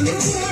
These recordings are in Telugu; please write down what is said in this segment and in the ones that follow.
Oh,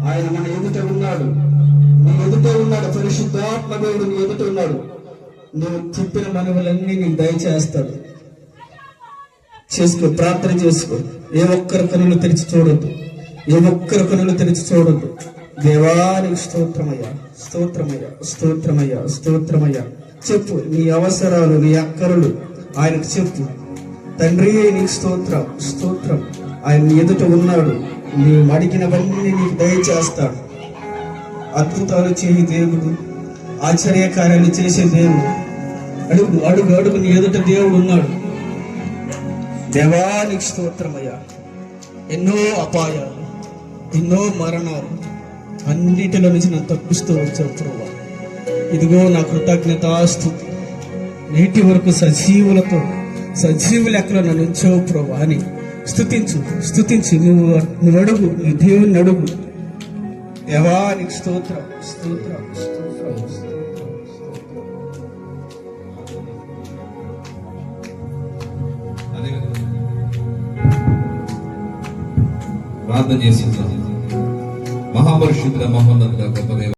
ఆయన మన ఎదుట ఉన్నాడు, నీ ఎదుట ఉన్నాడు. పరిశుద్ధాత్మ దేవుడు నీ ఎదుట ఉన్నాడు. నువ్వు చెప్పిన మనవులన్నీ నీకు దయచేస్తాడు. చేసుకో, ప్రార్థన చేసుకో. ఏ ఒక్కరి కనులు తెరిచి చూడొద్దు, ఏ ఒక్కరి కనులు తెరిచి చూడొద్దు. దేవానికి స్తోత్రమయ్యా, స్తోత్రమయ్యా, స్తోత్రమయ్యా, స్తోత్రమయ్యా. చెప్పు నీ అవసరాలు, నీ అక్కరలు ఆయనకు చెప్పు. తండ్రి నీకు స్తోత్రం, స్తోత్రం. ఆయన ఎదుట ఉన్నాడు. నీవు అడిగినవన్నీ నీకు దయచేస్తాడు. అద్భుతాలు చేయి దేవుడు, ఆశ్చర్యకార్యాలు చేసే దేవుడు. అడుగు అడుగు అడుగు, నీ ఎదుట దేవుడు ఉన్నాడు. దేవానికి స్తోత్రమయ్యా. ఎన్నో అపాయాలు, ఎన్నో మరణాలు, అన్నిటిలో నుంచి నన్ను తప్పిస్తూ వచ్చావు ప్రభువా. ఇదిగో నా కృతజ్ఞతాస్తుతి. నేటి వరకు సజీవ లెక్కలో నన్ను ఉంచావు ప్రభువా అని స్తుతించు, స్తుతించు. నువ్వు అడుగు, నీ దేవుని అడుగు. దేవానికి స్తోత్రం, స్తోత్రం, స్తోత్రం. ప్రార్థన చేస్తున్నాం. మహాపరిశుద్ధ మహోన్నతుల గొప్ప